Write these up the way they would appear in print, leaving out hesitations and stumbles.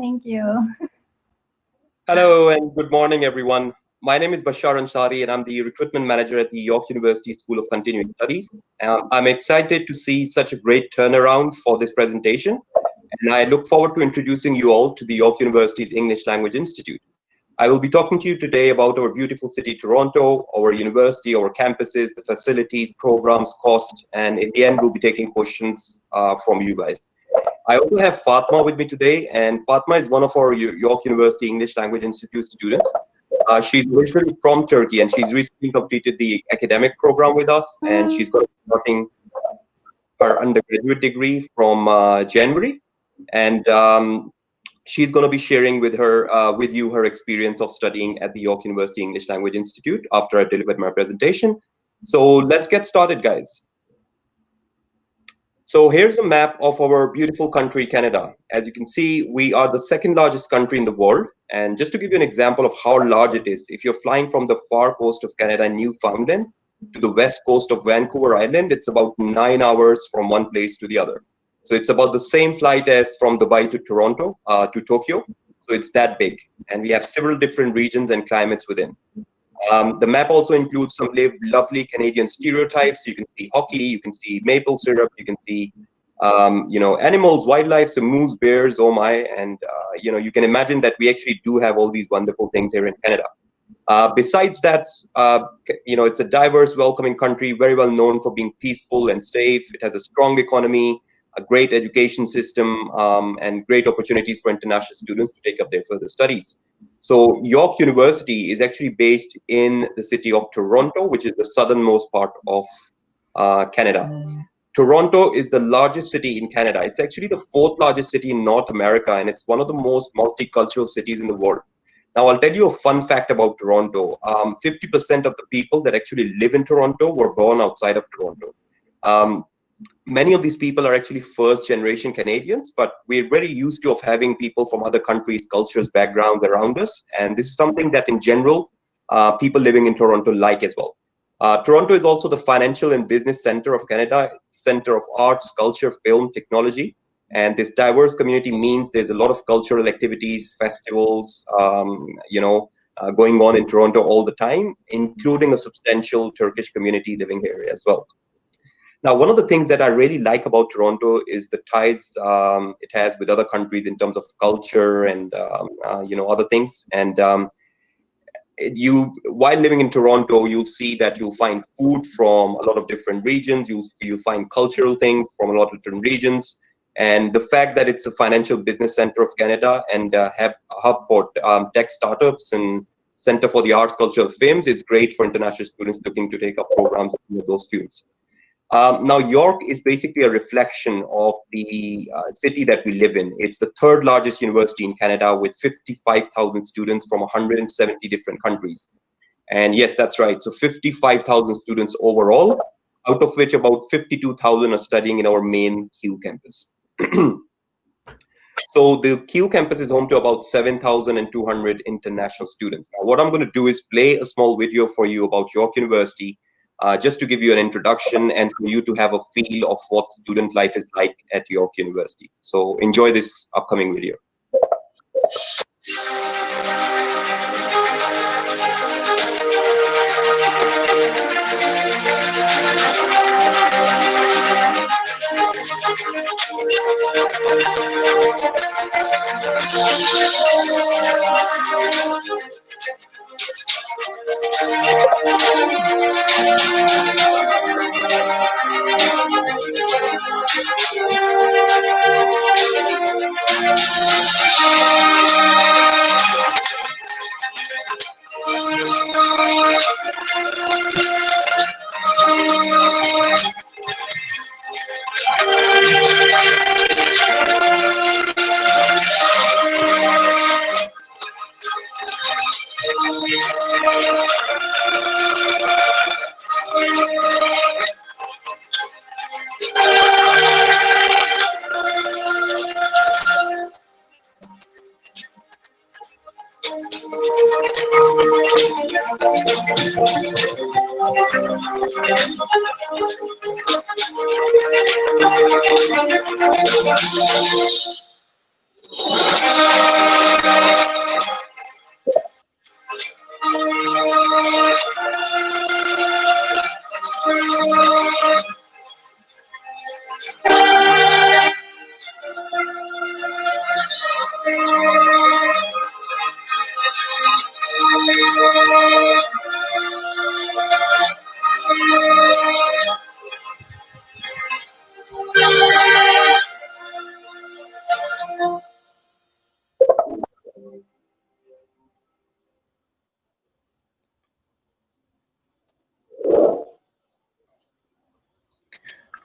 Thank you. Hello and good morning, everyone. My name is Bashar Ansari, and I'm the recruitment manager at the York University School of Continuing Studies. I'm excited to see such a great turnaround for this presentation, and I look forward to introducing you all to the York University's English Language Institute. I will be talking to you today about our beautiful city, Toronto, our university, our campuses, the facilities, programs, cost, and in the end, we'll be taking questions from you guys. I also have Fatma with me today, and Fatma is one of our York University English Language Institute students. She's originally from Turkey, and she's recently completed the academic program with us, and she's going to be starting her undergraduate degree from January. And she's going to be sharing with you her experience of studying at the York University English Language Institute after I've delivered my presentation. So let's get started, guys. So here's a map of our beautiful country, Canada. As you can see, we are the second largest country in the world. And just to give you an example of how large it is, if you're flying from the far coast of Canada, Newfoundland, to the west coast of Vancouver Island, it's about 9 hours from one place to the other. So it's about the same flight as from Dubai to Toronto, to Tokyo. So it's that big. And we have several different regions and climates within. The map also includes some lovely Canadian stereotypes. You can see hockey, you can see maple syrup, you can see, animals, wildlife, some moose, bears, oh my, and, you can imagine that we actually do have all these wonderful things here in Canada. Besides that, it's a diverse, welcoming country, very well known for being peaceful and safe. It has a strong economy, a great education system, and great opportunities for international students to take up their further studies. So York University is actually based in the city of Toronto, which is the southernmost part of Canada. Toronto is the largest city in Canada. It's actually the fourth largest city in North America, and it's one of the most multicultural cities in the world. Now, I'll tell you a fun fact about Toronto. 50% of the people that actually live in Toronto were born outside of Toronto. Many of these people are actually first-generation Canadians, but we're very used to having people from other countries, cultures, backgrounds around us. And this is something that, in general, people living in Toronto like as well. Toronto is also the financial and business center of Canada, center of arts, culture, film, technology. And this diverse community means there's a lot of cultural activities, festivals, going on in Toronto all the time, including a substantial Turkish community living here as well. Now, one of the things that I really like about Toronto is the ties it has with other countries in terms of culture and other things. And while living in Toronto, you'll see that you'll find food from a lot of different regions. You'll find cultural things from a lot of different regions. And the fact that it's a financial business center of Canada and have a hub for tech startups and Center for the Arts, Culture, Films is great for international students looking to take up programs in those fields. Now, York is basically a reflection of the city that we live in. It's the third largest university in Canada with 55,000 students from 170 different countries. And yes, that's right. So 55,000 students overall, out of which about 52,000 are studying in our main Keele campus. So the Keele campus is home to about 7,200 international students. Now, what I'm going to do is play a small video for you about York University, just to give you an introduction and for you to have a feel of what student life is like at York University. So enjoy this upcoming video.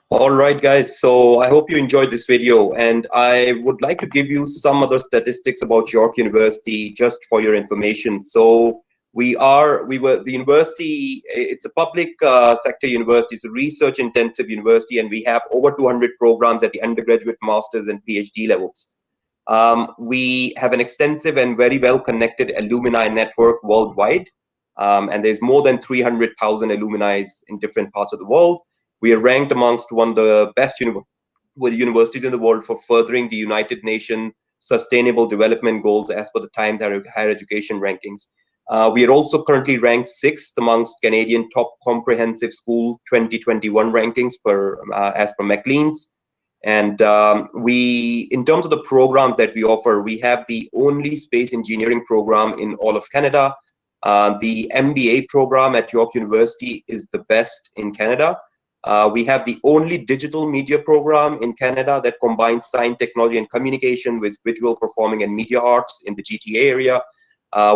All right, guys. So I hope you enjoyed this video, and I would like to give you some other statistics about York University just for your information. So the university, it's a public sector university, it's a research intensive university, and we have over 200 programs at the undergraduate, master's, and PhD levels. We have an extensive and very well connected alumni network worldwide, and there's more than 300,000 alumni in different parts of the world. We are ranked amongst one of the best universities in the world for furthering the United Nations Sustainable Development Goals as per the Times Higher Education rankings. We are also currently ranked 6th amongst Canadian top comprehensive school 2021 rankings as per Maclean's. And in terms of the program that we offer, we have the only space engineering program in all of Canada. The MBA program at York University is the best in Canada. We have the only digital media program in Canada that combines science, technology, and communication with visual, performing, and media arts in the GTA area.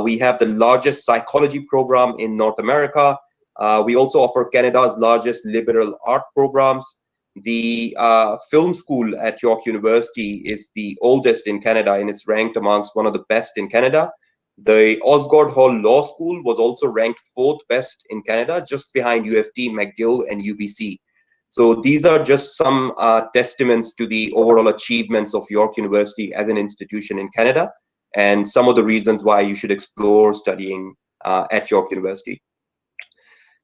We have the largest psychology program in North America. We also offer Canada's largest liberal art programs. The film school at York University is the oldest in Canada, and it's ranked amongst one of the best in Canada. The Osgoode Hall Law School was also ranked 4th best in Canada, just behind UFT, McGill, and UBC. So these are just some testaments to the overall achievements of York University as an institution in Canada, and some of the reasons why you should explore studying at York University.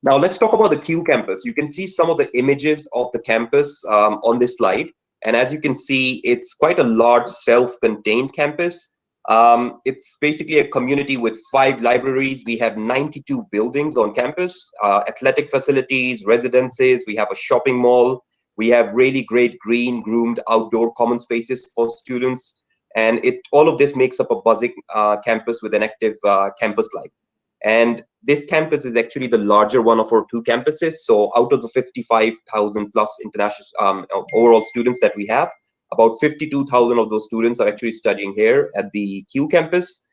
Now let's talk about the Q campus. You can see some of the images of the campus on this slide. And as you can see, it's quite a large self-contained campus. It's basically a community with 5 libraries. We have 92 buildings on campus, athletic facilities, residences. We have a shopping mall. We have really great green, groomed outdoor common spaces for students. And all of this makes up a buzzing campus with an active campus life. And this campus is actually the larger one of our 2 campuses. So out of the 55,000 plus international overall students that we have, about 52,000 of those students are actually studying here at the Q campus.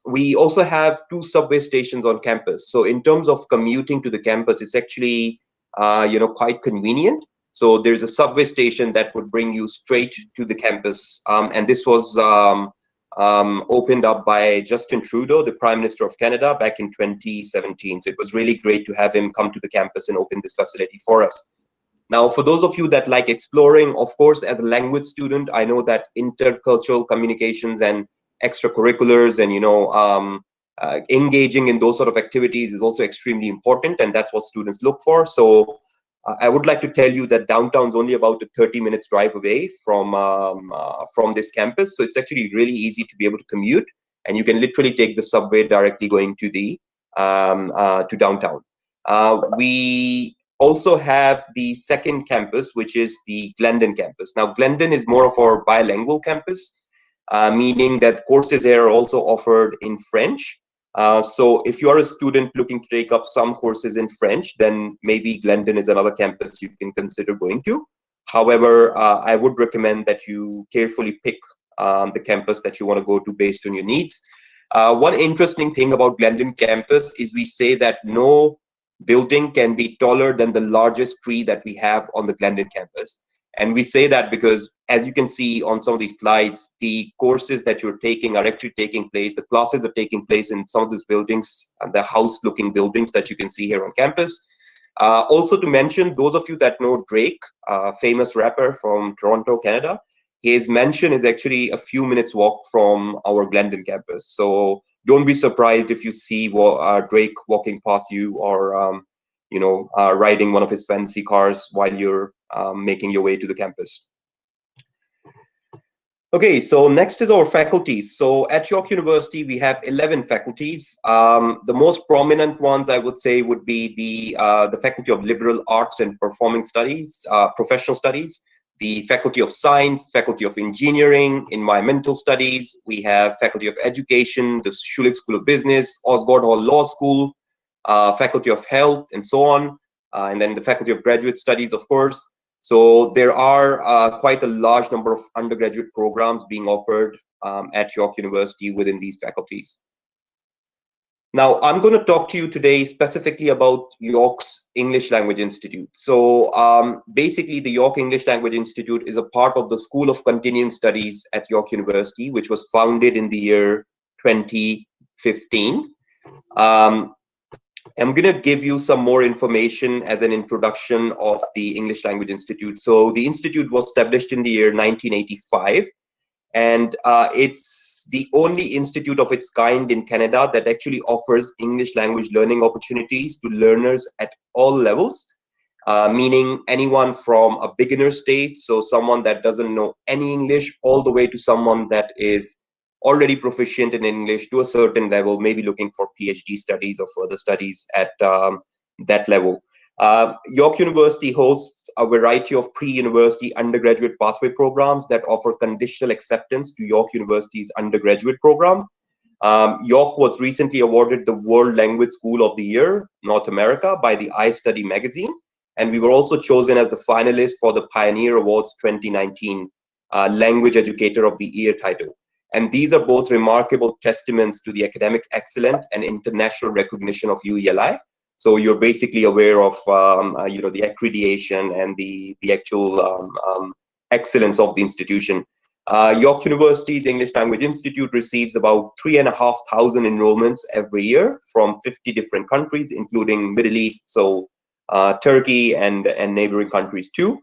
We also have 2 subway stations on campus. So in terms of commuting to the campus, it's actually quite convenient. So there's a subway station that would bring you straight to the campus. And this was opened up by Justin Trudeau, the Prime Minister of Canada, back in 2017. So it was really great to have him come to the campus and open this facility for us. Now, for those of you that like exploring, of course, as a language student, I know that intercultural communications and extracurriculars and, engaging in those sort of activities is also extremely important, and that's what students look for. So I would like to tell you that downtown is only about a 30 minutes drive away from this campus. So it's actually really easy to be able to commute, and you can literally take the subway directly going to the to downtown. We also have the second campus, which is the Glendon campus. Now, Glendon is more of our bilingual campus, meaning that courses here are also offered in French. So if you are a student looking to take up some courses in French, then maybe Glendon is another campus you can consider going to. However, I would recommend that you carefully pick the campus that you want to go to based on your needs. One interesting thing about Glendon campus is we say that no building can be taller than the largest tree that we have on the Glendon campus. And we say that because, as you can see on some of these slides, the courses that you're taking are actually taking place, the classes are taking place in some of these buildings, the house-looking buildings that you can see here on campus. Also to mention, those of you that know Drake, famous rapper from Toronto, Canada, his mansion is actually a few minutes walk from our Glendon campus. So don't be surprised if you see Drake walking past you, or riding one of his fancy cars while you're making your way to the campus. Okay, so next is our faculties. So at York University, we have 11 faculties. The most prominent ones, I would say, would be the Faculty of Liberal Arts and Performing Studies, Professional Studies. the Faculty of Science, Faculty of Engineering, Environmental Studies. We have Faculty of Education, the Schulich School of Business, Osgoode Hall Law School, Faculty of Health, and so on. And then the Faculty of Graduate Studies, of course. So there are quite a large number of undergraduate programs being offered at York University within these faculties. Now, I'm going to talk to you today specifically about York's English Language Institute. So basically, the York English Language Institute is a part of the School of Continuing Studies at York University, which was founded in the year 2015. I'm going to give you some more information as an introduction of the English Language Institute. So the Institute was established in the year 1985. And it's the only institute of its kind in Canada that actually offers English language learning opportunities to learners at all levels, meaning anyone from a beginner state, so someone that doesn't know any English, all the way to someone that is already proficient in English to a certain level, maybe looking for PhD studies or further studies at that level. York University hosts a variety of pre-university undergraduate pathway programs that offer conditional acceptance to York University's undergraduate program. York was recently awarded the World Language School of the Year, North America, by the iStudy magazine. And we were also chosen as the finalist for the PIEoneer Awards 2019 Language Educator of the Year title. And these are both remarkable testaments to the academic excellence and international recognition of UELI. So you're basically aware of the accreditation and the actual excellence of the institution. York University's English Language Institute receives about 3,500 enrollments every year from 50 different countries, including Middle East, so Turkey and neighboring countries too.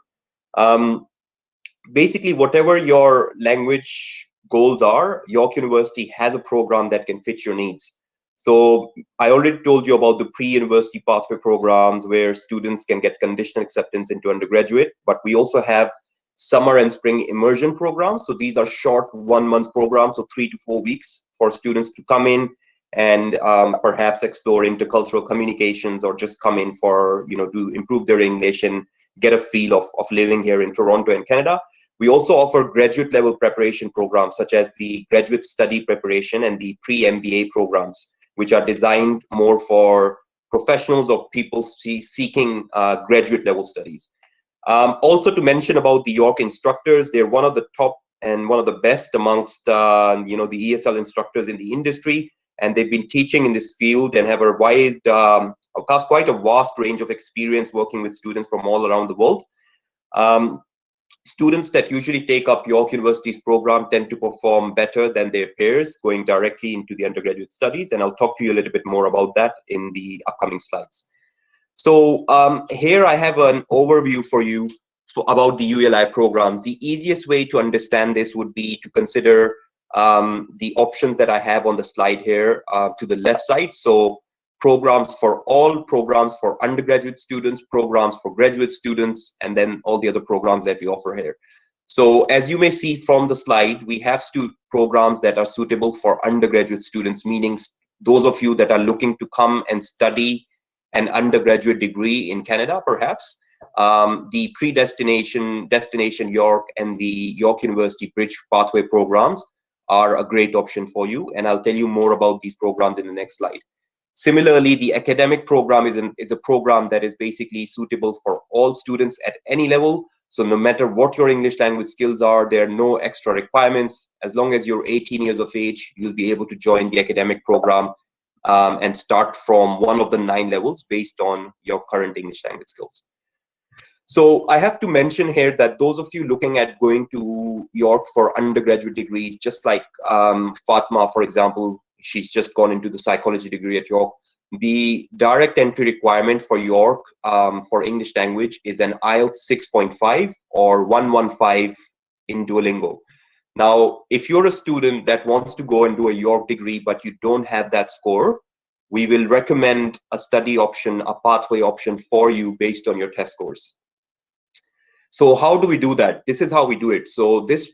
Basically, whatever your language goals are, York University has a program that can fit your needs. So I already told you about the pre-university pathway programs where students can get conditional acceptance into undergraduate, but we also have summer and spring immersion programs. So these are short 1-month programs, so 3 to 4 weeks for students to come in and perhaps explore intercultural communications or just come in for, to improve their English and get a feel of living here in Toronto and Canada. We also offer graduate level preparation programs such as the graduate study preparation and the pre-MBA programs, which are designed more for professionals or people seeking graduate level studies. Also to mention about the York instructors, they're one of the top and one of the best amongst the ESL instructors in the industry, and they've been teaching in this field and have a quite a vast range of experience working with students from all around the world. Students that usually take up York University's program tend to perform better than their peers going directly into the undergraduate studies, and I'll talk to you a little bit more about that in the upcoming slides. So here I have an overview for you about the UELI program. The easiest way to understand this would be to consider the options that I have on the slide here to the left side. So programs for all, programs for undergraduate students, programs for graduate students, and then all the other programs that we offer here. So as you may see from the slide, we have programs that are suitable for undergraduate students, meaning those of you that are looking to come and study an undergraduate degree in Canada, perhaps. The Destination York and the York University Bridge Pathway programs are a great option for you, and I'll tell you more about these programs in the next slide. Similarly, the academic program is a program that is basically suitable for all students at any level. So no matter what your English language skills are, there are no extra requirements. As long as you're 18 years of age, you'll be able to join the academic program and start from one of the 9 levels based on your current English language skills. So I have to mention here that those of you looking at going to York for undergraduate degrees, just like Fatma, for example, she's just gone into the psychology degree at York. The direct entry requirement for York for English language is an IELTS 6.5 or 115 in Duolingo. Now, if you're a student that wants to go and do a York degree, but you don't have that score, we will recommend a study option, a pathway option for you based on your test scores. So how do we do that? This is how we do it. So this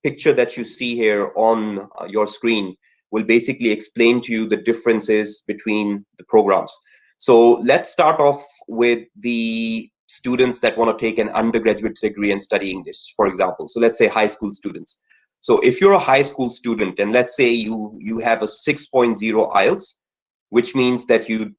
picture that you see here on your screen will basically explain to you the differences between the programs. So let's start off with the students that want to take an undergraduate degree and study English, for example. So let's say high school students. So if you're a high school student and let's say you have a 6.0 IELTS, which means that you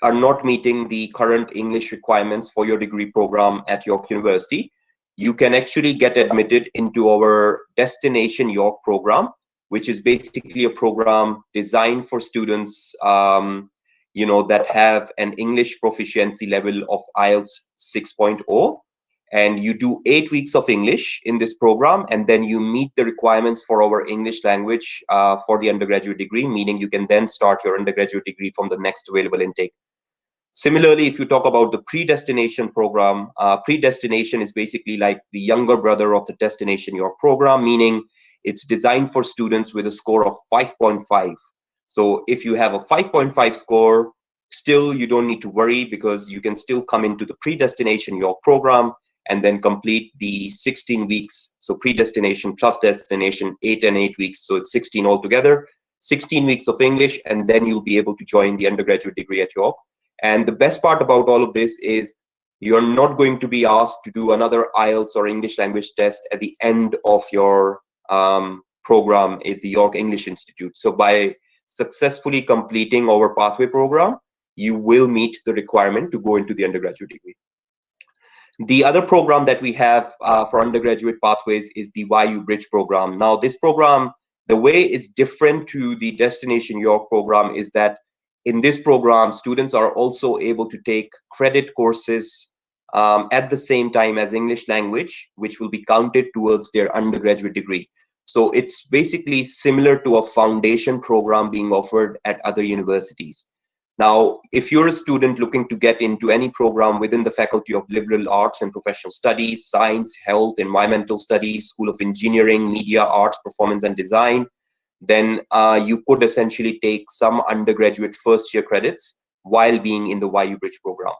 are not meeting the current English requirements for your degree program at York University, you can actually get admitted into our Destination York program, which is basically a program designed for students that have an English proficiency level of IELTS 6.0. And you do 8 weeks of English in this program, and then you meet the requirements for our English language for the undergraduate degree, meaning you can then start your undergraduate degree from the next available intake. Similarly, if you talk about the predestination program, predestination is basically like the younger brother of the Destination York program, meaning it's designed for students with a score of 5.5. So if you have a 5.5 score, still you don't need to worry because you can still come into the predestination York program and then complete the 16 weeks. So predestination plus destination, 8 and 8 weeks. So it's 16 altogether, 16 weeks of English, and then you'll be able to join the undergraduate degree at York. And the best part about all of this is you're not going to be asked to do another IELTS or English language test at the end of your program at the York English Institute. So by successfully completing our pathway program, you will meet the requirement to go into the undergraduate degree. The other program that we have for undergraduate pathways is the YU Bridge program. Now, this program, the way it's different to the Destination York program is that in this program, students are also able to take credit courses at the same time as English language, which will be counted towards their undergraduate degree. So it's basically similar to a foundation program being offered at other universities. Now, if you're a student looking to get into any program within the Faculty of Liberal Arts and Professional Studies, Science, Health, Environmental Studies, School of Engineering, Media, Arts, Performance and Design, then you could essentially take some undergraduate first-year credits while being in the YU Bridge program.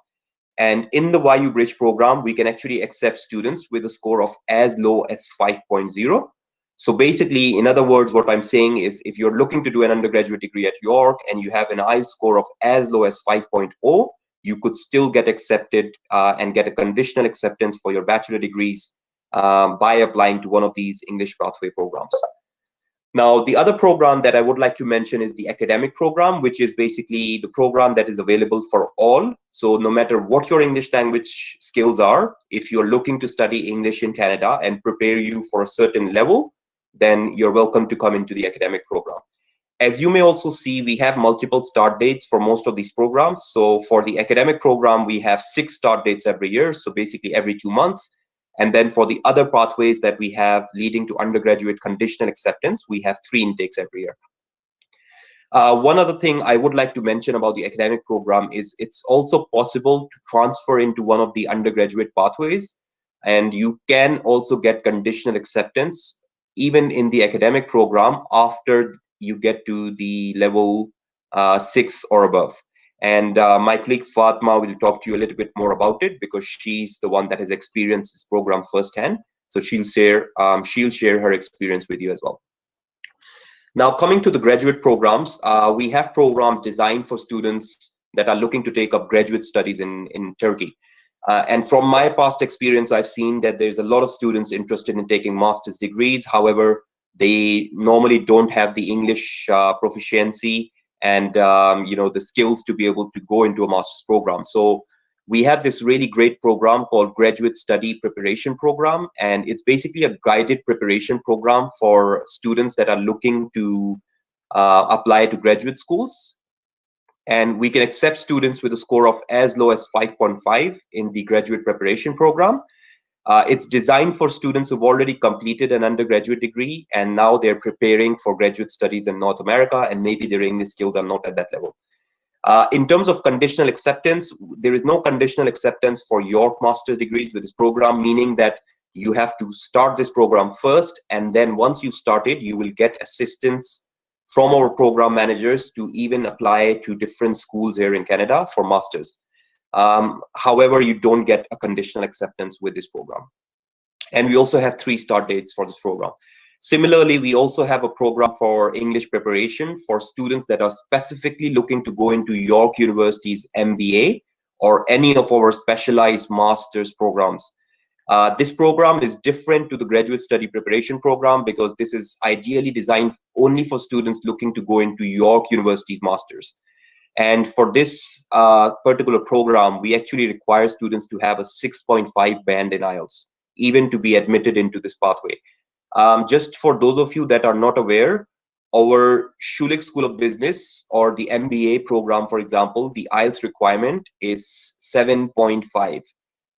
And in the YU Bridge program, we can actually accept students with a score of as low as 5.0. So basically, in other words, what I'm saying is if you're looking to do an undergraduate degree at York and you have an IELTS score of as low as 5.0, you could still get accepted and get a conditional acceptance for your bachelor degrees by applying to one of these English pathway programs. Now, the other program that I would like to mention is the academic program, which is basically the program that is available for all. So no matter what your English language skills are, if you're looking to study English in Canada and prepare you for a certain level, then you're welcome to come into the academic program. As you may also see, we have multiple start dates for most of these programs. So for the academic program, we have 6 start dates every year, so basically every 2 months. And then for the other pathways that we have leading to undergraduate conditional acceptance, we have 3 intakes every year. One other thing I would like to mention about the academic program is it's also possible to transfer into one of the undergraduate pathways, and you can also get conditional acceptance even in the academic program after you get to the level 6 or above. And my colleague Fatma will talk to you a little bit more about it because she's the one that has experienced this program firsthand. So she'll share her experience with you as well. Now, coming to the graduate programs, we have programs designed for students that are looking to take up graduate studies in Turkey. And from my past experience, I've seen that there's a lot of students interested in taking master's degrees. However, they normally don't have the English proficiency and the skills to be able to go into a master's program. So we have this really great program called Graduate Study Preparation Program, and it's basically a guided preparation program for students that are looking to apply to graduate schools. And we can accept students with a score of as low as 5.5 in the graduate preparation program. It's designed for students who've already completed an undergraduate degree and now they're preparing for graduate studies in North America, and maybe their English skills are not at that level. In terms of conditional acceptance, there is no conditional acceptance for York master's degrees with this program, meaning that you have to start this program first, and then once you've started, you will get assistance from our program managers to even apply to different schools here in Canada for masters. However, you don't get a conditional acceptance with this program. And we also have 3 start dates for this program. Similarly, we also have a program for English preparation for students that are specifically looking to go into York University's MBA or any of our specialized master's programs. This program is different to the graduate study preparation program because this is ideally designed only for students looking to go into York University's master's. And for this particular program, we actually require students to have a 6.5 band in IELTS, even to be admitted into this pathway. Just for those of you that are not aware, our Schulich School of Business or the MBA program, for example, the IELTS requirement is 7.5.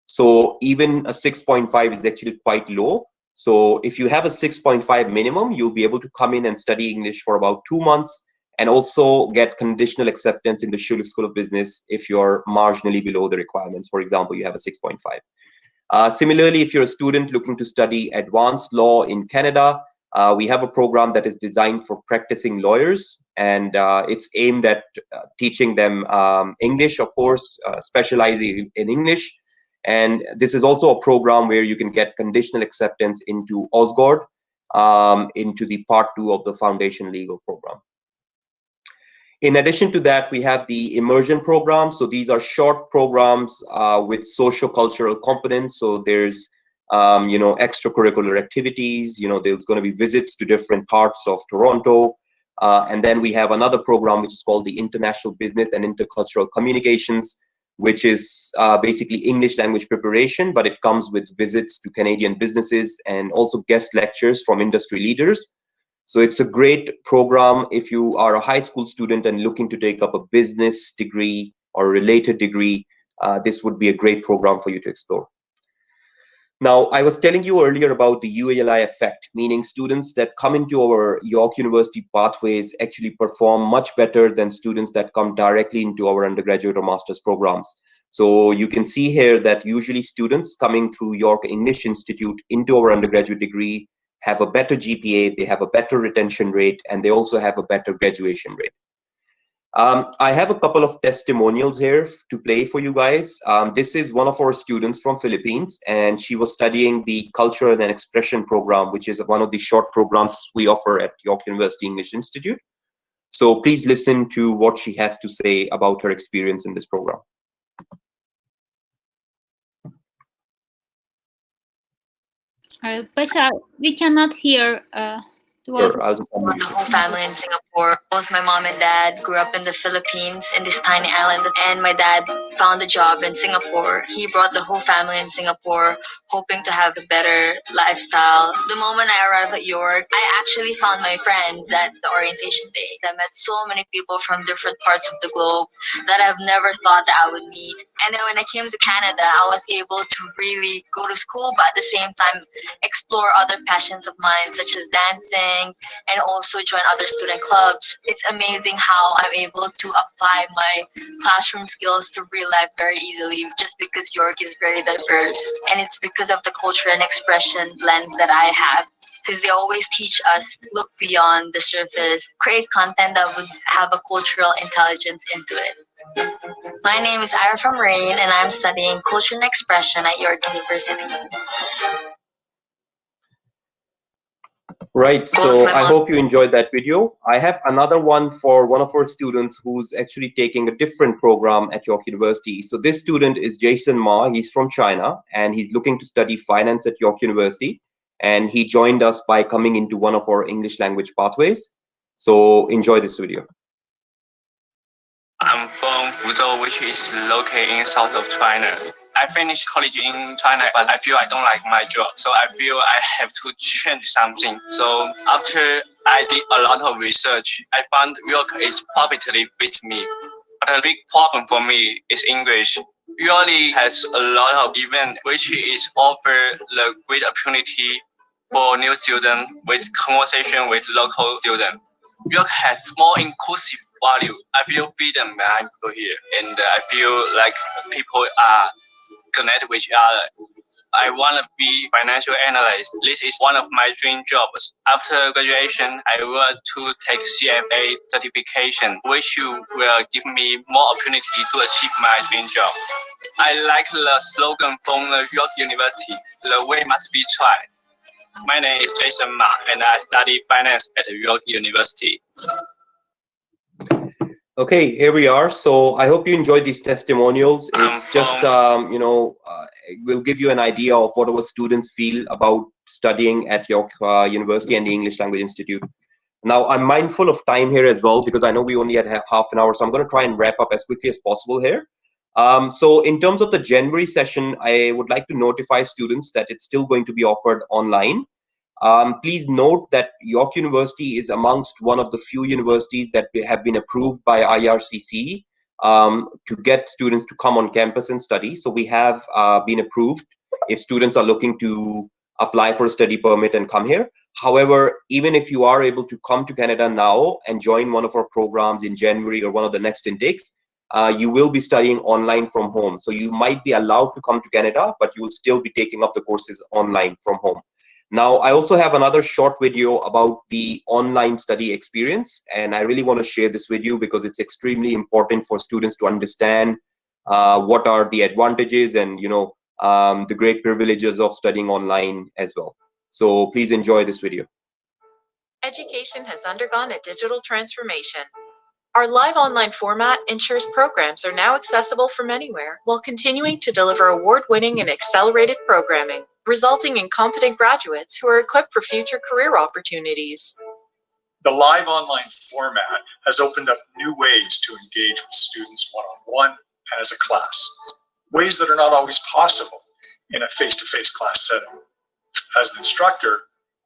So even a 6.5 is actually quite low. So if you have a 6.5 minimum, you'll be able to come in and study English for about 2 months and also get conditional acceptance in the Schulich School of Business if you're marginally below the requirements. For example, you have a 6.5. Similarly, if you're a student looking to study advanced law in Canada, we have a program that is designed for practicing lawyers, and it's aimed at teaching them English, of course, specializing in English. And this is also a program where you can get conditional acceptance into Osgord, into the part 2 of the Foundation Legal program. In addition to that, we have the Immersion Program. So these are short programs with socio-cultural components. So there's extracurricular activities, there's going to be visits to different parts of Toronto. And then we have another program which is called the International Business and Intercultural Communications, which is basically English language preparation, but it comes with visits to Canadian businesses and also guest lectures from industry leaders. So it's a great program if you are a high school student and looking to take up a business degree or related degree. This would be a great program for you to explore. Now, I was telling you earlier about the Uali Effect, meaning students that come into our York University pathways actually perform much better than students that come directly into our undergraduate or master's programs. So you can see here that usually students coming through York English Institute into our undergraduate degree have a better GPA, they have a better retention rate, and they also have a better graduation rate. I have a couple of testimonials here to play for you guys. This is one of our students from Philippines, and she was studying the Culture and Expression program, which is one of the short programs we offer at York University English Institute. So please listen to what she has to say about her experience in this program. Basha, we cannot hear. Sure, I'll just the whole family in Singapore. Both my mom and dad grew up in the Philippines in this tiny island, and my dad found a job in Singapore. He brought the whole family in Singapore, hoping to have a better lifestyle. The moment I arrived at York, I actually found my friends at the orientation day. I met so many people from different parts of the globe that I've never thought that I would meet. And then when I came to Canada, I was able to really go to school, but at the same time explore other passions of mine, such as dancing, and also join other student clubs. It's amazing how I'm able to apply my classroom skills to real life very easily just because York is very diverse. And it's because of the culture and expression lens that I have. Because they always teach us look beyond the surface, create content that would have a cultural intelligence into it. My name is Ira from Rain, and I'm studying culture and expression at York University. Right, so I hope you enjoyed that video. I have another one for one of our students who's actually taking a different program at York University. So this student is Jason Ma. He's from China, and he's looking to study finance at York University. And he joined us by coming into one of our English language pathways. So enjoy this video. I'm from Fuzhou, which is located in south of China. I finished college in China, but I feel I don't like my job. So I feel I have to change something. So after I did a lot of research, I found York is perfectly fit me. But a big problem for me is English. Uali has a lot of events which is offer the great opportunity for new students with conversation with local students. York has more inclusive value. I feel freedom when I go here, and I feel like people are connected with each other. I want to be financial analyst. This is one of my dream jobs. After graduation, I want to take CFA certification, which will give me more opportunity to achieve my dream job. I like the slogan from the York University, the way must be tried. My name is Jason Ma, and I study finance at York University. Okay, here we are. So I hope you enjoyed these testimonials. It's just, we'll give you an idea of what our students feel about studying at York University and the English Language Institute. Now, I'm mindful of time here as well, because I know we only had half an hour, so I'm going to try and wrap up as quickly as possible here. So in terms of the January session, I would like to notify students that it's still going to be offered online. Please note that York University is amongst one of the few universities that have been approved by IRCC to get students to come on campus and study. So we have been approved if students are looking to apply for a study permit and come here. However, even if you are able to come to Canada now and join one of our programs in January or one of the next intakes, you will be studying online from home. So you might be allowed to come to Canada, but you will still be taking up the courses online from home. Now, I also have another short video about the online study experience, and I really want to share this with you because it's extremely important for students to understand what are the advantages and the great privileges of studying online as well. So please enjoy this video. Education has undergone a digital transformation. Our live online format ensures programs are now accessible from anywhere while continuing to deliver award-winning and accelerated programming, resulting in competent graduates who are equipped for future career opportunities. The live online format has opened up new ways to engage with students one-on-one and as a class, ways that are not always possible in a face-to-face class setting. As an instructor,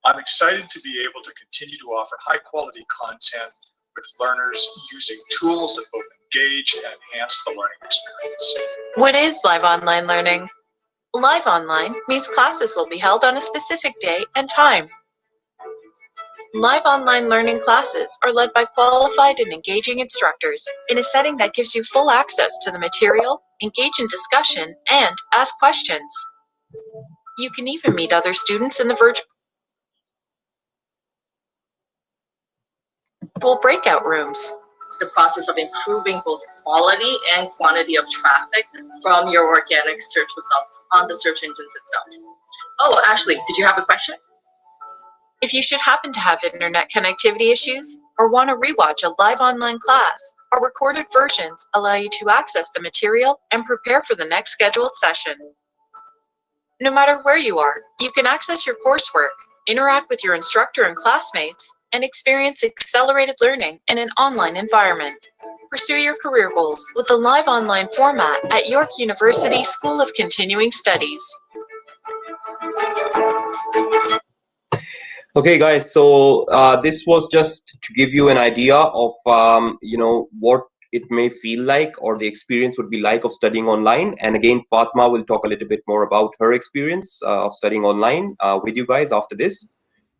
I'm excited to be able to continue to offer high-quality content with learners using tools that both engage and enhance the learning experience. What is live online learning? Live online means classes will be held on a specific day and time. Live online learning classes are led by qualified and engaging instructors in a setting that gives you full access to the material, engage in discussion, and ask questions. You can even meet other students in the virtual breakout rooms. The process of improving both quality and quantity of traffic from your organic search results on the search engines itself. Oh, Ashley, did you have a question? If you should happen to have internet connectivity issues or want to rewatch a live online class, our recorded versions allow you to access the material and prepare for the next scheduled session. No matter where you are, you can access your coursework, interact with your instructor and classmates, and experience accelerated learning in an online environment. Pursue your career goals with the live online format at York University School of Continuing Studies. Okay, guys, so this was just to give you an idea of what it may feel like or the experience would be like of studying online. And again, Fatma will talk a little bit more about her experience of studying online with you guys after this.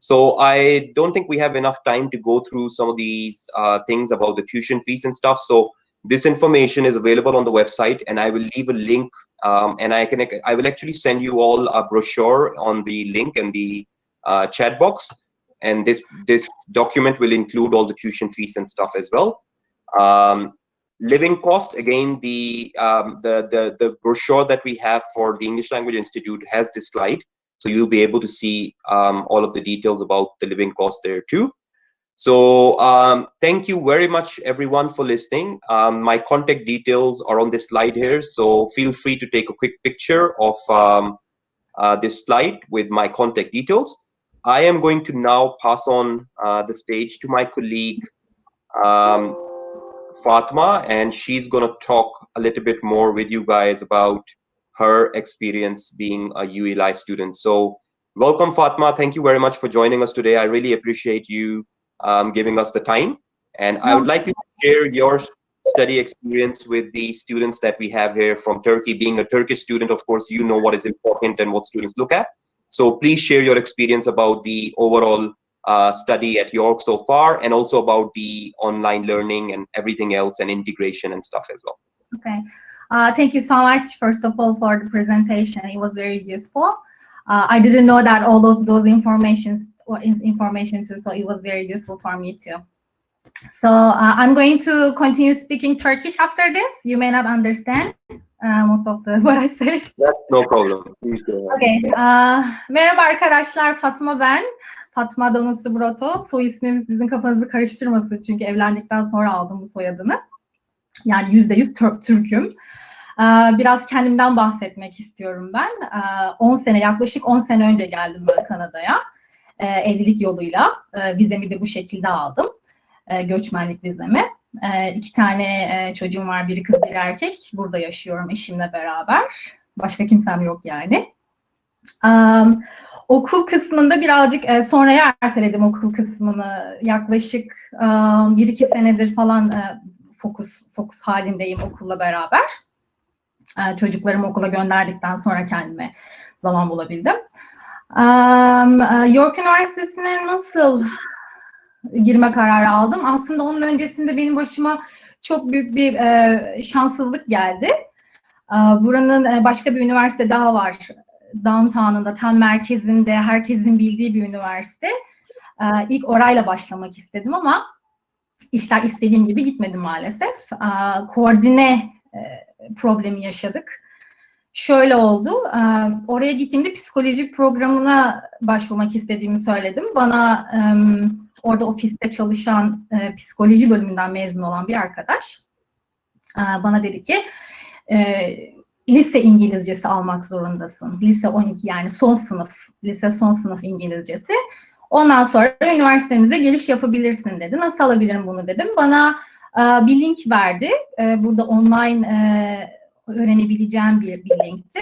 So I don't think we have enough time to go through some of these things about the tuition fees and stuff. So this information is available on the website, and I will leave a link, and I will actually send you all a brochure on the link in the chat box, and this document will include all the tuition fees and stuff as well. Living cost, again, the brochure that we have for the English Language Institute has this slide. So you'll be able to see all of the details about the living cost there too. So thank you very much, everyone, for listening. My contact details are on this slide here. So feel free to take a quick picture of this slide with my contact details. I am going to now pass on the stage to my colleague, Fatma, and she's going to talk a little bit more with you guys about her experience being a UELI student. So welcome, Fatma. Thank you very much for joining us today. I really appreciate you giving us the time. And I would like you to share your study experience with the students that we have here from Turkey. Being a Turkish student, of course, you know what is important and what students look at. So please share your experience about the overall study at York so far, and also about the online learning and everything else and integration and stuff as well. Okay. Thank you so much, first of all, for the presentation. It was very useful. I didn't know that all of those information too, so it was very useful for me too. So I'm going to continue speaking Turkish after this. You may not understand most of what I say. That's no problem. Please go ahead. Okay. Merhaba arkadaşlar, Fatma ben. Fatma Donusu Broto. Soy ismimiz sizin kafanızı karıştırmasın çünkü evlendikten sonra aldım bu soyadını. Yani %100 Türk'üm. Biraz kendimden bahsetmek istiyorum ben. Yaklaşık 10 sene önce geldim ben Kanada'ya. Evlilik yoluyla. Vizemi de bu şekilde aldım. Göçmenlik vizemi. 2 tane çocuğum var. Biri kız, biri erkek. Burada yaşıyorum eşimle beraber. Başka kimsem yok yani. Okul kısmında birazcık sonraya erteledim okul kısmını. Yaklaşık 1-2 senedir falan fokus halindeyim okulla beraber. Çocuklarımı okula gönderdikten sonra kendime zaman bulabildim. York Üniversitesi'ne nasıl girme kararı aldım? Aslında onun öncesinde benim başıma çok büyük bir şanssızlık geldi. Buranın başka bir üniversite daha var. Downtown'ında, tam merkezinde, herkesin bildiği bir üniversite. İlk orayla başlamak istedim ama işler istediğim gibi gitmedi maalesef. Koordine problemi yaşadık. Şöyle oldu, oraya gittiğimde psikoloji programına başvurmak istediğimi söyledim. Bana orada ofiste çalışan psikoloji bölümünden mezun olan bir arkadaş bana dedi ki lise İngilizcesi almak zorundasın. Lise 12 yani son sınıf, lise son sınıf İngilizcesi. Ondan sonra üniversitemize giriş yapabilirsin dedi. Nasıl alabilirim bunu dedim. Bana bir link verdi. Burada online öğrenebileceğim bir linkti.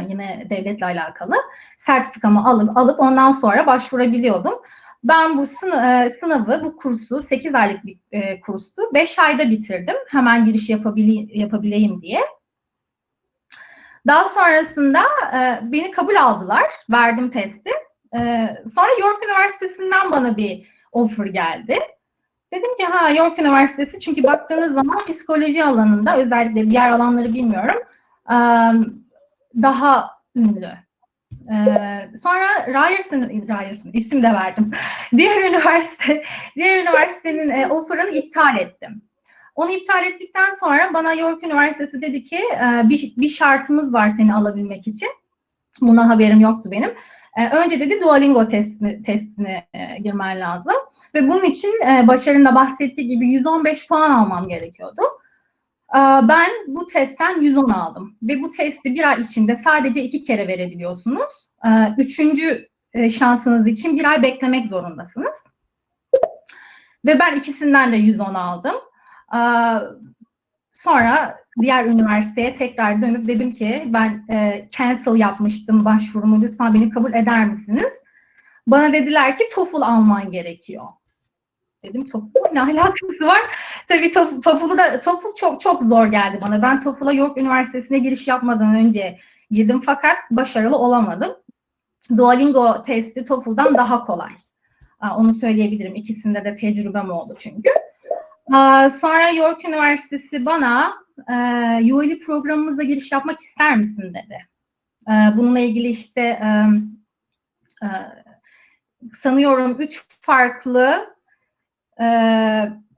Yine devletle alakalı. Sertifikamı alıp ondan sonra başvurabiliyordum. Ben bu sınavı, bu kursu 8 aylık bir kurstu. 5 ayda bitirdim. Hemen giriş yapabileyim diye. Daha sonrasında beni kabul aldılar. Verdim testi. Sonra York Üniversitesi'nden bana bir offer geldi. Dedim ki York Üniversitesi, çünkü baktığınız zaman psikoloji alanında, özellikle diğer alanları bilmiyorum, daha ünlü. Sonra Ryerson isim de verdim. Diğer üniversitenin offer'ını iptal ettim. Onu iptal ettikten sonra bana York Üniversitesi dedi ki bir şartımız var seni alabilmek için. Bundan haberim yoktu benim. Önce dedi Duolingo testine girmen lazım. Ve bunun için başarında bahsettiği gibi 115 puan almam gerekiyordu. Ben bu testten 110 aldım. Ve bu testi bir ay içinde sadece 2 kere verebiliyorsunuz. 3. şansınız için 1 ay beklemek zorundasınız. Ve ben ikisinden de 110 aldım. Sonra diğer üniversiteye tekrar dönüp dedim ki ben cancel yapmıştım başvurumu, lütfen beni kabul eder misiniz? Bana dediler ki TOEFL alman gerekiyor. Dedim TOEFL ne alakası var? Tabii TOEFL çok zor geldi bana. Ben TOEFL'a York Üniversitesi'ne giriş yapmadan önce girdim fakat başarılı olamadım. Duolingo testi TOEFL'dan daha kolay. Onu söyleyebilirim. İkisinde de tecrübem oldu çünkü. Sonra York Üniversitesi bana Uali programımıza giriş yapmak ister misin dedi. Bununla ilgili işte sanıyorum 3 farklı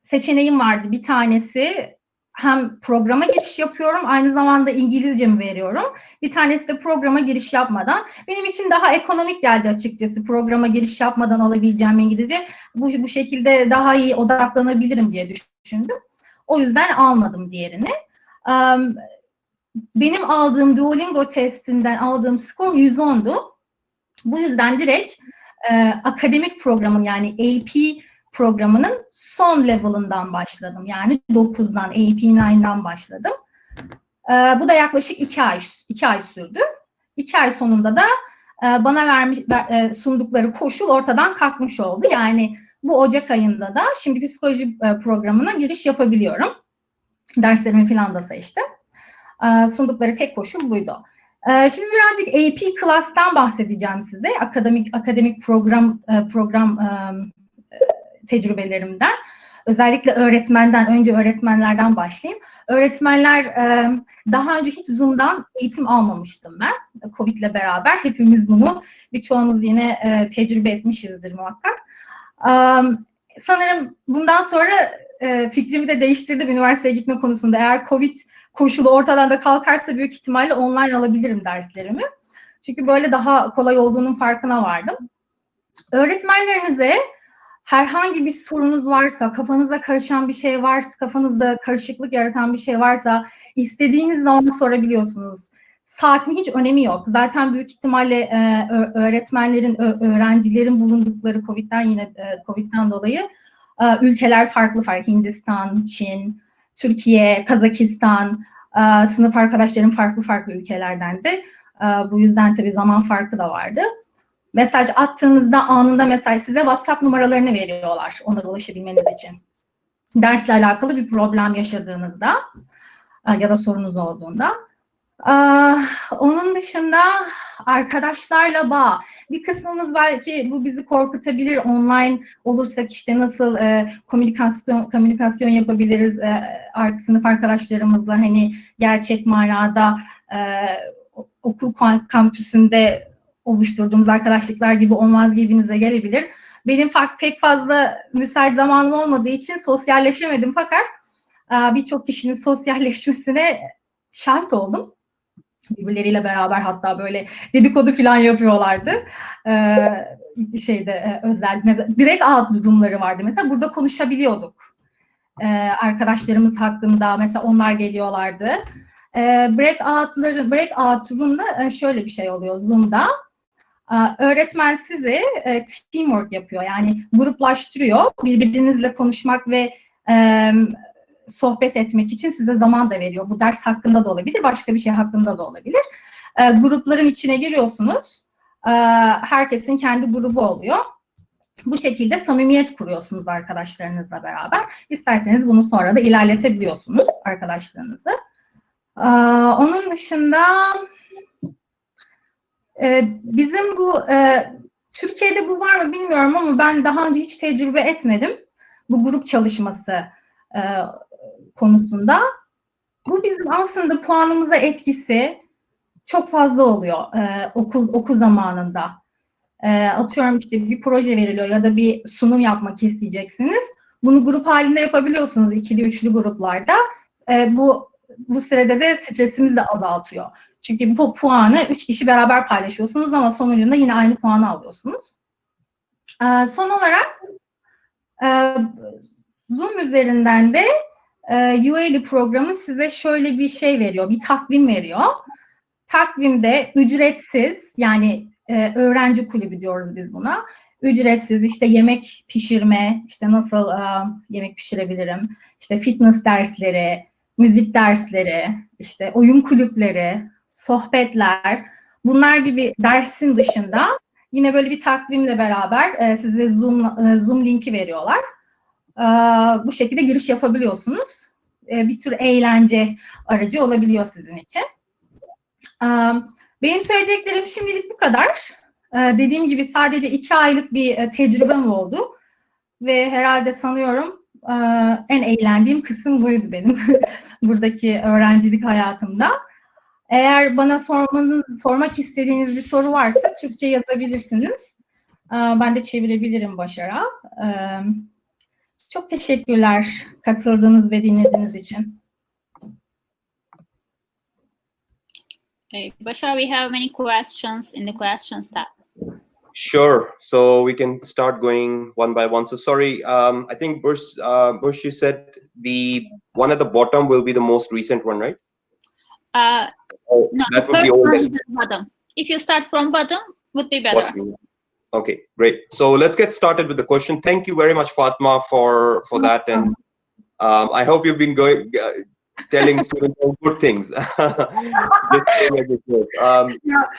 seçeneğim vardı. Bir tanesi hem programa giriş yapıyorum, aynı zamanda İngilizcemi veriyorum. Bir tanesi de programa giriş yapmadan. Benim için daha ekonomik geldi açıkçası. Programa giriş yapmadan alabileceğim İngilizce. Bu şekilde daha iyi odaklanabilirim diye düşündüm. O yüzden almadım diğerini. Benim aldığım Duolingo testinden aldığım skor 110'du. Bu yüzden direkt akademik programın, yani AP programının son level'ından başladım. Yani 9'dan, AP9'dan başladım. Bu da yaklaşık 2 ay sürdü. 2 ay sonunda da bana sundukları koşul ortadan kalkmış oldu. Yani bu Ocak ayında da şimdi psikoloji programına giriş yapabiliyorum. Derslerimi falan da seçtim. Sundukları tek koşul buydu. Şimdi birazcık AP class'tan bahsedeceğim size. Akademik program tecrübelerimden. Özellikle öğretmenlerden başlayayım. Öğretmenler, daha önce hiç Zoom'dan eğitim almamıştım ben. Covid'le beraber hepimiz bunu, birçoğumuz yine tecrübe etmişizdir muhakkak. Sanırım bundan sonra fikrimi de değiştirdim üniversiteye gitme konusunda. Eğer Covid koşulu ortadan da kalkarsa büyük ihtimalle online alabilirim derslerimi. Çünkü böyle daha kolay olduğunun farkına vardım. Öğretmenlerinize herhangi bir sorunuz varsa, kafanıza karışan bir şey varsa, kafanızda karışıklık yaratan bir şey varsa istediğiniz zaman sorabiliyorsunuz. Saatin hiç önemi yok. Zaten büyük ihtimalle öğretmenlerin, öğrencilerin bulundukları Covid'den dolayı ülkeler farklı. Hindistan, Çin, Türkiye, Kazakistan, sınıf arkadaşlarım farklı ülkelerden de. Bu yüzden tabii zaman farkı da vardı. Mesaj attığınızda anında mesaj size WhatsApp numaralarını veriyorlar onlara ulaşabilmeniz için. Dersle alakalı bir problem yaşadığınızda ya da sorunuz olduğunda. Onun dışında arkadaşlarla bağ. Bir kısmımız belki bu bizi korkutabilir. Online olursak işte nasıl komünikasyon yapabiliriz sınıf arkadaşlarımızla, hani gerçek manada okul kampüsünde oluşturduğumuz arkadaşlıklar gibi olmaz gibinize gelebilir. Benim pek fazla müsait zamanım olmadığı için sosyalleşemedim, fakat birçok kişinin sosyalleşmesine şahit oldum. Birbirleriyle beraber hatta böyle dedikodu falan yapıyorlardı. Özel breakout durumları vardı. Mesela burada konuşabiliyorduk. Arkadaşlarımız hakkında mesela onlar geliyorlardı. Breakout room'da şöyle bir şey oluyor Zoom'da. Öğretmen sizi teamwork yapıyor. Yani gruplaştırıyor. Birbirinizle konuşmak ve sohbet etmek için size zaman da veriyor. Bu ders hakkında da olabilir, başka bir şey hakkında da olabilir. Grupların içine giriyorsunuz. Herkesin kendi grubu oluyor. Bu şekilde samimiyet kuruyorsunuz arkadaşlarınızla beraber. İsterseniz bunu sonra da ilerletebiliyorsunuz arkadaşlarınızı. Onun dışında bizim bu Türkiye'de bu var mı bilmiyorum ama ben daha önce hiç tecrübe etmedim. Bu grup çalışması konusunda. Bu bizim aslında puanımıza etkisi çok fazla oluyor okul zamanında. Atıyorum işte bir proje veriliyor ya da bir sunum yapmak isteyeceksiniz. Bunu grup halinde yapabiliyorsunuz, ikili üçlü gruplarda. Bu sürede de stresimiz de azaltıyor. Çünkü bu puanı 3 kişi beraber paylaşıyorsunuz ama sonucunda yine aynı puanı alıyorsunuz. Son olarak Zoom üzerinden de Uali programı size şöyle bir şey veriyor, bir takvim veriyor. Takvimde ücretsiz, yani öğrenci kulübü diyoruz biz buna. Ücretsiz işte yemek pişirme, işte nasıl yemek pişirebilirim, işte fitness dersleri, müzik dersleri, işte oyun kulüpleri, sohbetler, bunlar gibi dersin dışında yine böyle bir takvimle beraber size Zoom linki veriyorlar. Bu şekilde giriş yapabiliyorsunuz. Bir tür eğlence aracı olabiliyor sizin için. Benim söyleyeceklerim şimdilik bu kadar. Dediğim gibi sadece 2 aylık bir tecrübem oldu. Ve herhalde sanıyorum en eğlendiğim kısım buydu benim buradaki öğrencilik hayatımda. Eğer bana sormak istediğiniz bir soru varsa Türkçe yazabilirsiniz. Ben de çevirebilirim Başar'a. Çok teşekkürler katıldığınız ve dinlediğiniz için. Bashar, we have many questions in the questions tab. Sure. So we can start going one by one. So sorry, I think Bush, you said the one at the bottom will be the most recent one, right? No, that would be first oldest. one is the bottom. If you start from bottom, would be better. Okay, great. So let's get started with the question. Thank you very much, Fatma, for that, and I hope you've been telling students all good things. Just saying as it was.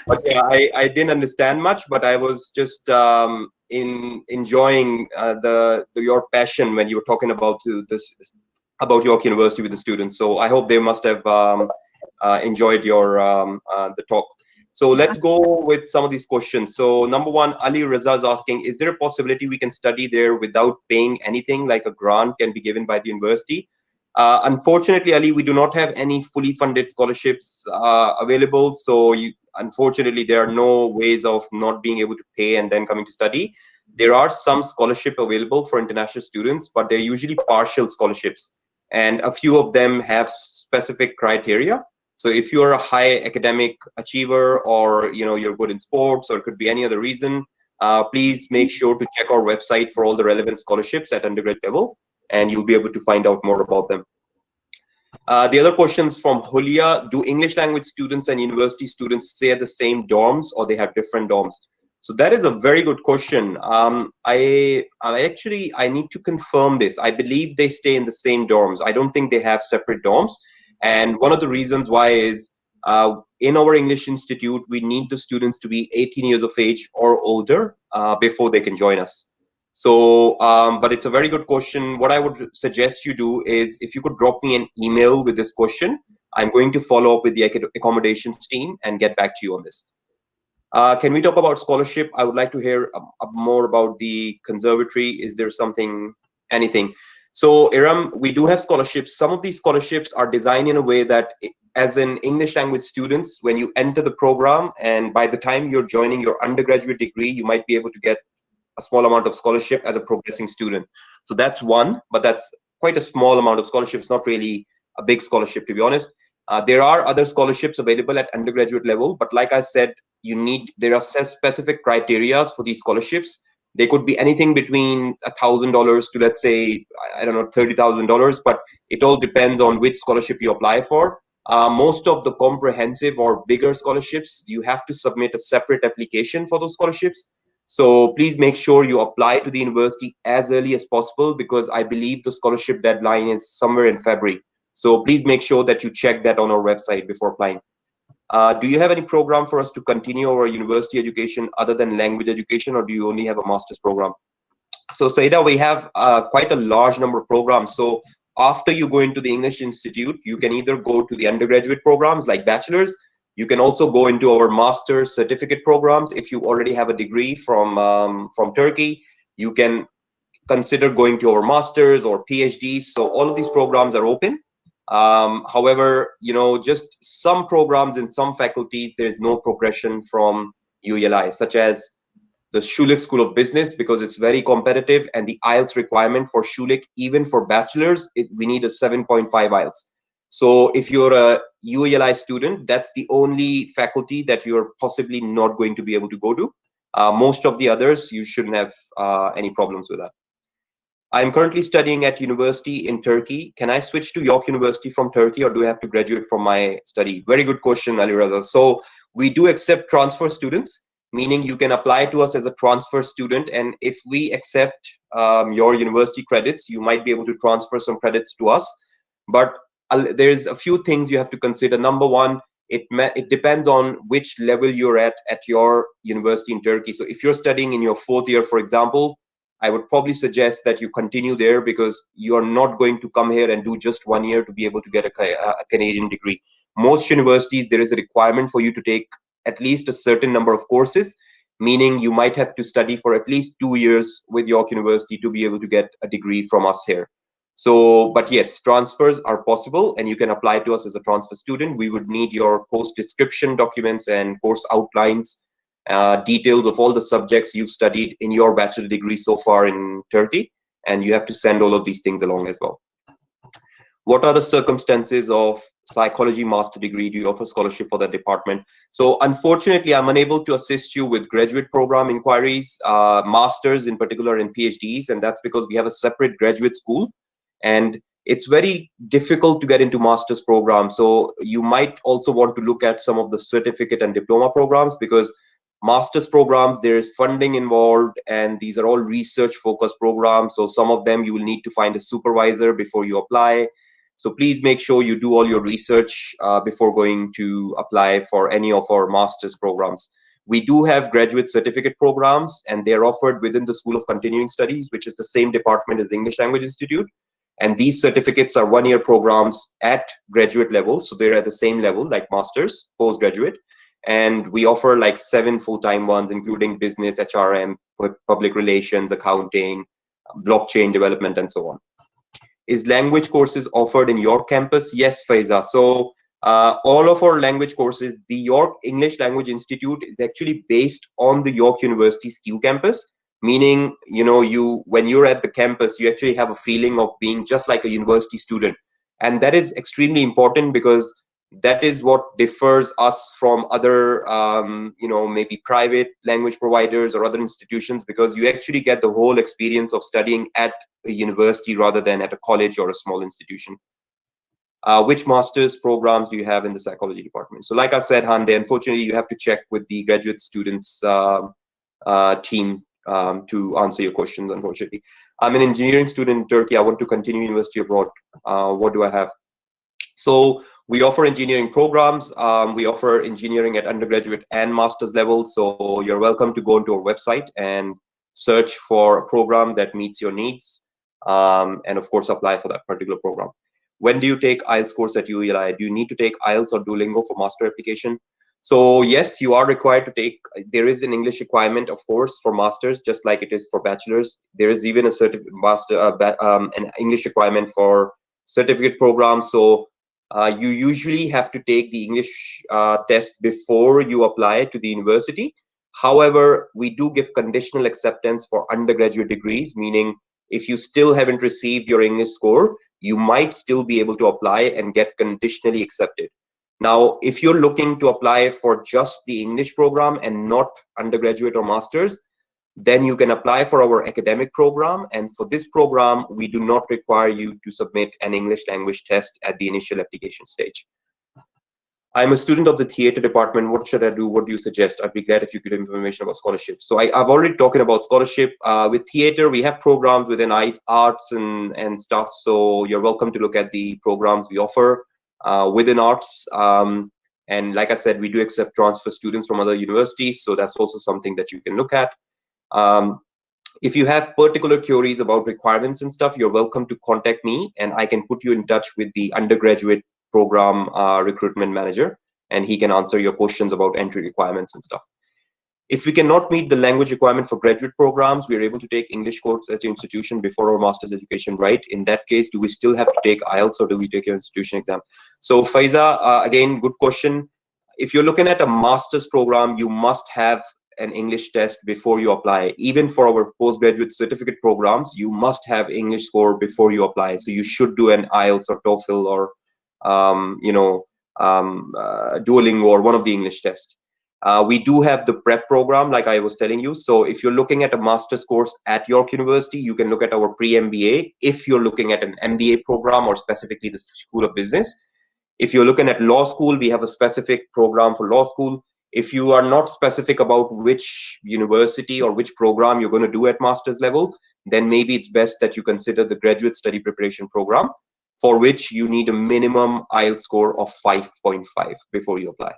But yeah, I didn't understand much, but I was just enjoying your passion when you were talking about about York University with the students. So I hope they must have enjoyed your the talk. So let's go with some of these questions. So number one, Ali Raza is asking, is there a possibility we can study there without paying anything, like a grant can be given by the university? Unfortunately, Ali, we do not have any fully funded scholarships available. So unfortunately, there are no ways of not being able to pay and then coming to study. There are some scholarship available for international students, but they're usually partial scholarships. And a few of them have specific criteria. So if you're a high academic achiever, or you're good in sports, or it could be any other reason, please make sure to check our website for all the relevant scholarships at undergraduate level, and you'll be able to find out more about them. The other questions from Hulia: do English language students and university students share the same dorms, or they have different dorms? So that is a very good question. I need to confirm this. I believe they stay in the same dorms. I don't think they have separate dorms. And one of the reasons why is in our English Institute, we need the students to be 18 years of age or older before they can join us. So, but it's a very good question. What I would suggest you do is, if you could drop me an email with this question, I'm going to follow up with the accommodations team and get back to you on this. Can we talk about scholarship? I would like to hear more about the conservatory. Is there anything? So Iram, we do have scholarships. Some of these scholarships are designed in a way that, as in English language students, when you enter the program and by the time you're joining your undergraduate degree, you might be able to get a small amount of scholarship as a progressing student. So that's one, but that's quite a small amount of scholarships, not really a big scholarship, to be honest. There are other scholarships available at undergraduate level, but like I said, there are specific criteria for these scholarships. They could be anything between $1,000 to, let's say, I don't know, $30,000, but it all depends on which scholarship you apply for. Most of the comprehensive or bigger scholarships, you have to submit a separate application for those scholarships. So please make sure you apply to the university as early as possible, because I believe the scholarship deadline is somewhere in February. So please make sure that you check that on our website before applying. Do you have any program for us to continue our university education other than language education, or do you only have a master's program? So Saida, we have quite a large number of programs. So after you go into the English Institute, you can either go to the undergraduate programs like bachelor's. You can also go into our master's certificate programs. If you already have a degree from Turkey, you can consider going to our master's or PhDs. So all of these programs are open. However, just some programs in some faculties, there is no progression from UELI, such as the Schulich School of Business, because it's very competitive, and the IELTS requirement for Schulich, even for bachelor's, we need a 7.5 IELTS. So if you're a UELI student, that's the only faculty that you're possibly not going to be able to go to. Most of the others, you shouldn't have any problems with that. I'm currently studying at university in Turkey. Can I switch to York University from Turkey, or do I have to graduate from my study? Very good question, Ali Raza. So we do accept transfer students, meaning you can apply to us as a transfer student. And if we accept your university credits, you might be able to transfer some credits to us. But there's a few things you have to consider. Number one, it depends on which level you're at your university in Turkey. So if you're studying in your 4th year, for example, I would probably suggest that you continue there, because you are not going to come here and do just 1 year to be able to get a Canadian degree. Most universities, there is a requirement for you to take at least a certain number of courses, meaning you might have to study for at least 2 years with York University to be able to get a degree from us here. So, but yes, transfers are possible, and you can apply to us as a transfer student. We would need your course description documents and course outlines, details of all the subjects you've studied in your bachelor degree so far in Turkey, and you have to send all of these things along as well. What are the circumstances of psychology master degree? Do you offer scholarship for that department? So unfortunately, I'm unable to assist you with graduate program inquiries, masters in particular, and PhDs, and that's because we have a separate graduate school, and it's very difficult to get into master's programs. So you might also want to look at some of the certificate and diploma programs, because master's programs, there is funding involved, and these are all research focused programs. So some of them you will need to find a supervisor before you apply. So please make sure you do all your research before going to apply for any of our master's programs. We do have graduate certificate programs, and they're offered within the School of Continuing Studies, which is the same department as the English Language Institute. And these certificates are 1-year programs at graduate level. So they're at the same level like master's, postgraduate. And we offer like 7 full-time ones, including business, HRM, public relations, accounting, blockchain development, and so on. Is language courses offered in York campus? Yes, Faiza. So all of our language courses, the York English Language Institute is actually based on the York University Skill Campus, meaning, when you're at the campus, you actually have a feeling of being just like a university student. And that is extremely important, because That is what differs us from other, maybe private language providers or other institutions, because you actually get the whole experience of studying at a university rather than at a college or a small institution. Which master's programs do you have in the psychology department? So like I said, Hande, unfortunately, you have to check with the graduate students team to answer your questions, unfortunately. I'm an engineering student in Turkey. I want to continue university abroad. What do I have? So we offer engineering programs. We offer engineering at undergraduate and master's level. So you're welcome to go onto our website and search for a program that meets your needs, and of course apply for that particular program. When do you take IELTS course at UELI? Do you need to take IELTS or Duolingo for master application? So yes, you are required to take, there is an English requirement, of course, for masters, just like it is for bachelors. There is even a an English requirement for certificate program. So you usually have to take the English test before you apply to the university. However, we do give conditional acceptance for undergraduate degrees, meaning if you still haven't received your English score, you might still be able to apply and get conditionally accepted. Now, if you're looking to apply for just the English program and not undergraduate or masters, then you can apply for our academic program. And for this program, we do not require you to submit an English language test at the initial application stage. I'm a student of the theater department. What should I do? What do you suggest? I'd be glad if you could give information about scholarship. So I've already talked about scholarship. With theater, we have programs within arts and stuff. So you're welcome to look at the programs we offer within arts. And like I said, we do accept transfer students from other universities. So that's also something that you can look at. If you have particular queries about requirements and stuff, you're welcome to contact me and I can put you in touch with the undergraduate program recruitment manager, and he can answer your questions about entry requirements and stuff. If we cannot meet the language requirement for graduate programs, we are able to take English course at your institution before our master's education, right? In that case, do we still have to take IELTS or do we take your institution exam? So Faiza, again, good question. If you're looking at a master's program, you must have an English test before you apply. Even for our postgraduate certificate programs, you must have English score before you apply. So you should do an IELTS or TOEFL or Duolingo or one of the English tests. We do have the prep program, like I was telling you. So if you're looking at a master's course at York University, you can look at our pre-MBA. If you're looking at an MBA program or specifically the School of Business, if you're looking at law school, we have a specific program for law school. If you are not specific about which university or which program you're going to do at master's level, then maybe it's best that you consider the graduate study preparation program, for which you need a minimum IELTS score of 5.5 before you apply.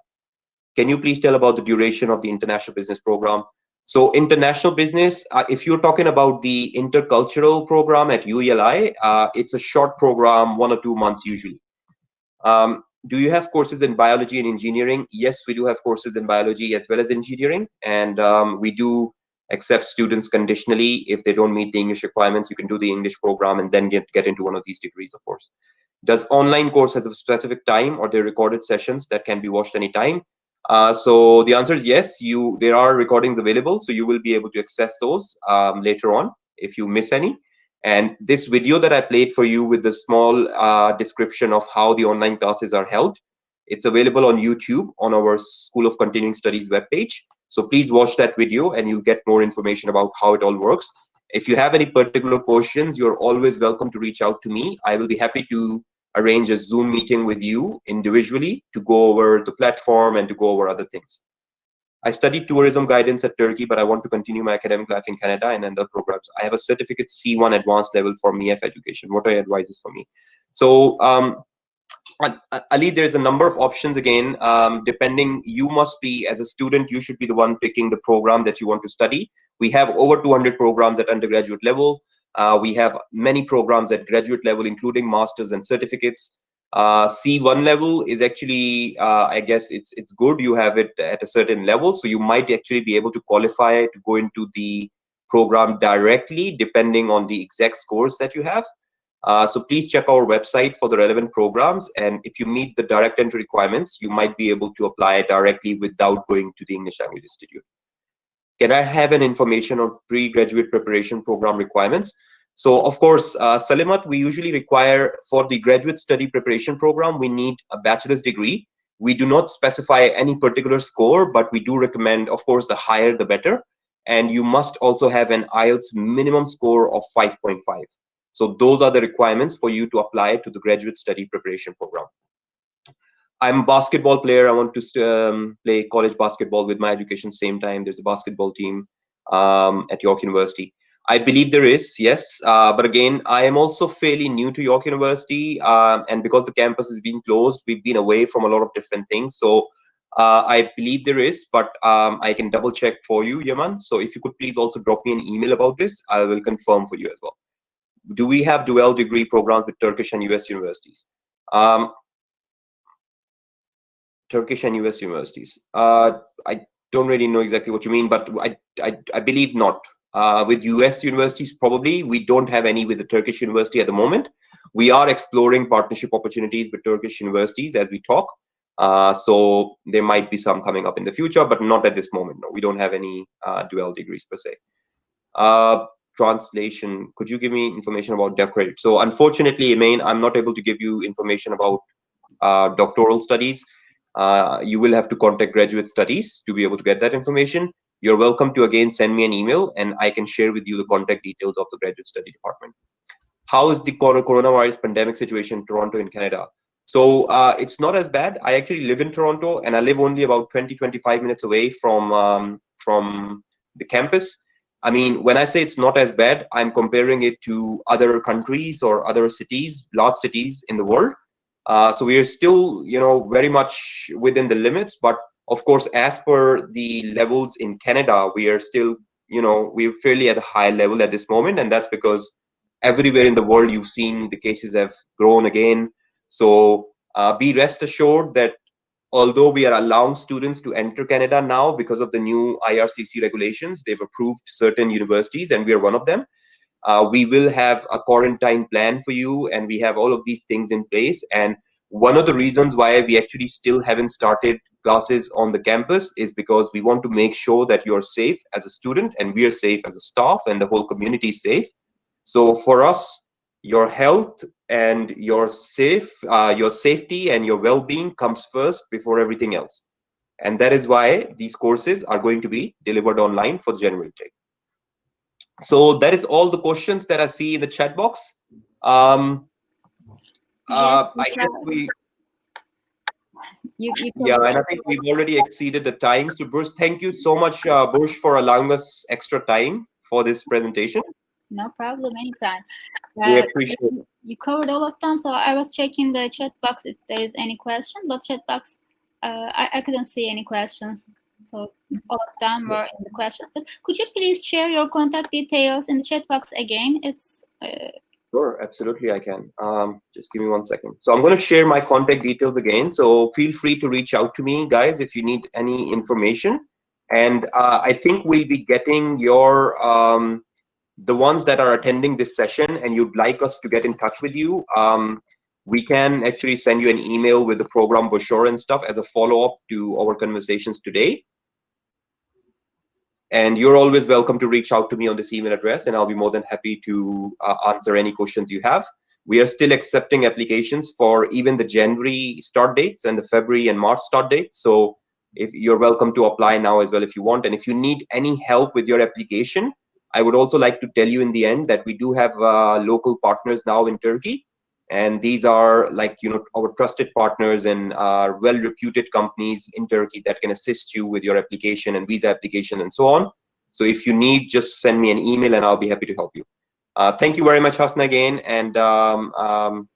Can you please tell about the duration of the international business program? So international business, if you're talking about the intercultural program at UELI, it's a short program, 1 or 2 months usually. Do you have courses in biology and engineering? Yes, we do have courses in biology as well as engineering, and we do accept students conditionally. If they don't meet the English requirements, you can do the English program and then get into one of these degrees, of course. Does online course have a specific time, or they're recorded sessions that can be watched anytime? So the answer is yes, there are recordings available, so you will be able to access those later on if you miss any. And this video that I played for you with the small description of how the online classes are held, it's available on YouTube on our School of Continuing Studies webpage. So please watch that video and you'll get more information about how it all works. If you have any particular questions, you're always welcome to reach out to me. I will be happy to arrange a Zoom meeting with you individually to go over the platform and to go over other things. I studied tourism guidance at Turkey, but I want to continue my academic life in Canada and other programs. I have a certificate C1 advanced level for MEF education. What are your advices for me? So Ali, there's a number of options again, depending, you must be, as a student, you should be the one picking the program that you want to study. We have over 200 programs at undergraduate level. We have many programs at graduate level, including masters and certificates. C1 level is actually, I guess it's good. You have it at a certain level, so you might actually be able to qualify to go into the program directly, depending on the exact scores that you have. So please check our website for the relevant programs, and if you meet the direct entry requirements, you might be able to apply directly without going to the English Language Institute. Can I have an information on pre-graduate preparation program requirements? So of course, Salimat, we usually require for the graduate study preparation program, we need a bachelor's degree. We do not specify any particular score, but we do recommend, of course, the higher the better. And you must also have an IELTS minimum score of 5.5. So those are the requirements for you to apply to the graduate study preparation program. I'm a basketball player. I want to play college basketball with my education same time. There's a basketball team at York University. I believe there is, yes. But again, I am also fairly new to York University. And because the campus is being closed, we've been away from a lot of different things. So I believe there is, but I can double check for you, Yaman. So if you could please also drop me an email about this, I will confirm for you as well. Do we have dual degree programs with Turkish and US universities? Turkish and US universities. I don't really know exactly what you mean, but I believe not. With US universities, probably. We don't have any with the Turkish university at the moment. We are exploring partnership opportunities with Turkish universities as we talk. So there might be some coming up in the future, but not at this moment. No, we don't have any dual degrees per se. Translation, could you give me information about their credit? So unfortunately, Emain, I'm not able to give you information about doctoral studies. You will have to contact graduate studies to be able to get that information. You're welcome to again send me an email and I can share with you the contact details of the graduate study department. How is the coronavirus pandemic situation in Toronto in Canada? So it's not as bad. I actually live in Toronto and I live only about 20-25 minutes away from the campus. I mean, when I say it's not as bad, I'm comparing it to other countries or other cities, large cities in the world. So we are still, you know, very much within the limits, but of course, as per the levels in Canada, we are still, you know, we're fairly at a high level at this moment. And that's because everywhere in the world, you've seen the cases have grown again. So be rest assured that although we are allowing students to enter Canada now because of the new IRCC regulations, they've approved certain universities and we are one of them. We will have a quarantine plan for you and we have all of these things in place. And one of the reasons why we actually still haven't started classes on the campus is because we want to make sure that you're safe as a student and we are safe as a staff and the whole community is safe. So for us, your health and your safety and your well-being comes first before everything else. And that is why these courses are going to be delivered online for January take. So that is all the questions that I see in the chat box. I guess we... Yeah, and I think we've already exceeded the time. So Bruce, thank you so much, Bruce, for allowing us extra time for this presentation. No problem, anytime. We appreciate it. You covered all of them, so I was checking the chat box if there is any question, but chat box, I couldn't see any questions. So all of them were in the questions. But could you please share your contact details in the chat box again? It's Sure, absolutely, I can. Just give me 1 second. So I'm going to share my contact details again. So feel free to reach out to me, guys, if you need any information. And I think we'll be getting your the ones that are attending this session and you'd like us to get in touch with you. We can actually send you an email with the program brochure and stuff as a follow-up to our conversations today. And you're always welcome to reach out to me on this email address and I'll be more than happy to answer any questions you have. We are still accepting applications for even the January start dates and the February and March start dates. So if you're welcome to apply now as well if you want. And if you need any help with your application, I would also like to tell you in the end that we do have local partners now in Turkey. And these are like, you know, our trusted partners and well-reputed companies in Turkey that can assist you with your application and visa application and so on. So if you need, just send me an email and I'll be happy to help you. Thank you very much, Hasna, again. And,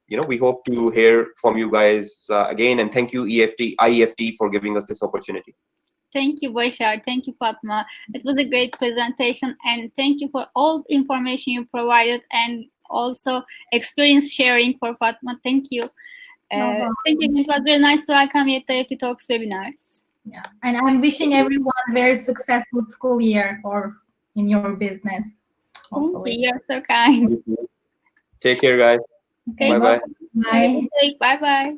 you know, we hope to hear from you guys again. And thank you, IEFT, for giving us this opportunity. Thank you, Bashar. Thank you, Fatma. It was a great presentation. And thank you for all the information you provided and also experience sharing for Fatma. Thank you. Thank you. It was very nice to welcome you at the IEFT Talks webinars. Yeah, and I'm wishing everyone a very successful school year in your business. Hopefully. Thank you. You're so kind. Take care, guys. Okay. Bye-bye. Bye. Bye-bye.